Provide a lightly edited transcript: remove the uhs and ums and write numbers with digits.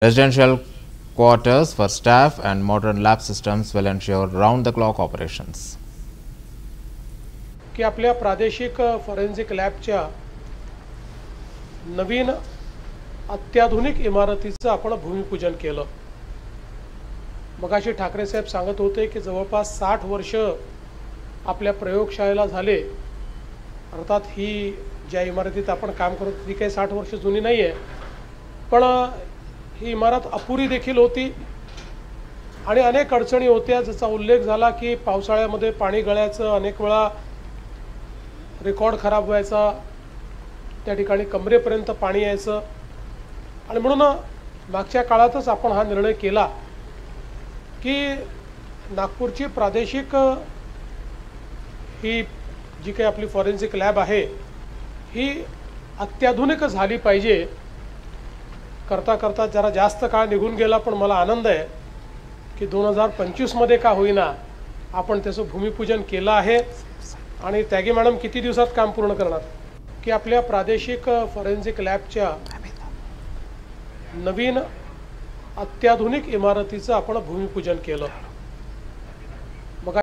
Residential quarters for staff and modern lab systems will ensure round-the-clock operations. की आपल्या प्रादेशिक forensic लॅबच्या नवीन अत्याधुनिक इमारतीचं आपण भूमिपूजन केलं. मगाशी ठाकरे साहेब सांगत होते की जवळपास 60 वर्ष आपल्या प्रयोगशाळेला झाले. अर्थात ही ज्या इमारतीत आपण काम करतो ती काही 60 वर्ष जुनी नाही आहे, पण ही इमारत अपुरी देखील होती आणि अनेक अडचणी होत्या, ज्याचा उल्लेख झाला की पावसाळ्यामध्ये पाणी गळायचं, अनेक वेळा रेकॉर्ड खराब व्हायचा, त्या ठिकाणी कमरेपर्यंत पाणी यायचं. आणि म्हणून मागच्या काळातच आपण हा निर्णय केला की नागपूरची प्रादेशिक ही जी काही आपली फॉरेन्सिक लॅब आहे ही अत्याधुनिक झाली पाहिजे. करता करता जरा जास्त काळ निघून गेला, पण मला आनंद आहे की 2025 मध्ये का होईना आपण त्याचं भूमिपूजन केलं आहे. आणि त्यागी मॅडम किती दिवसात काम पूर्ण करणार की आपल्या प्रादेशिक फॉरेन्सिक लॅबच्या नवीन अत्याधुनिक इमारतीचं आपण भूमिपूजन केलं.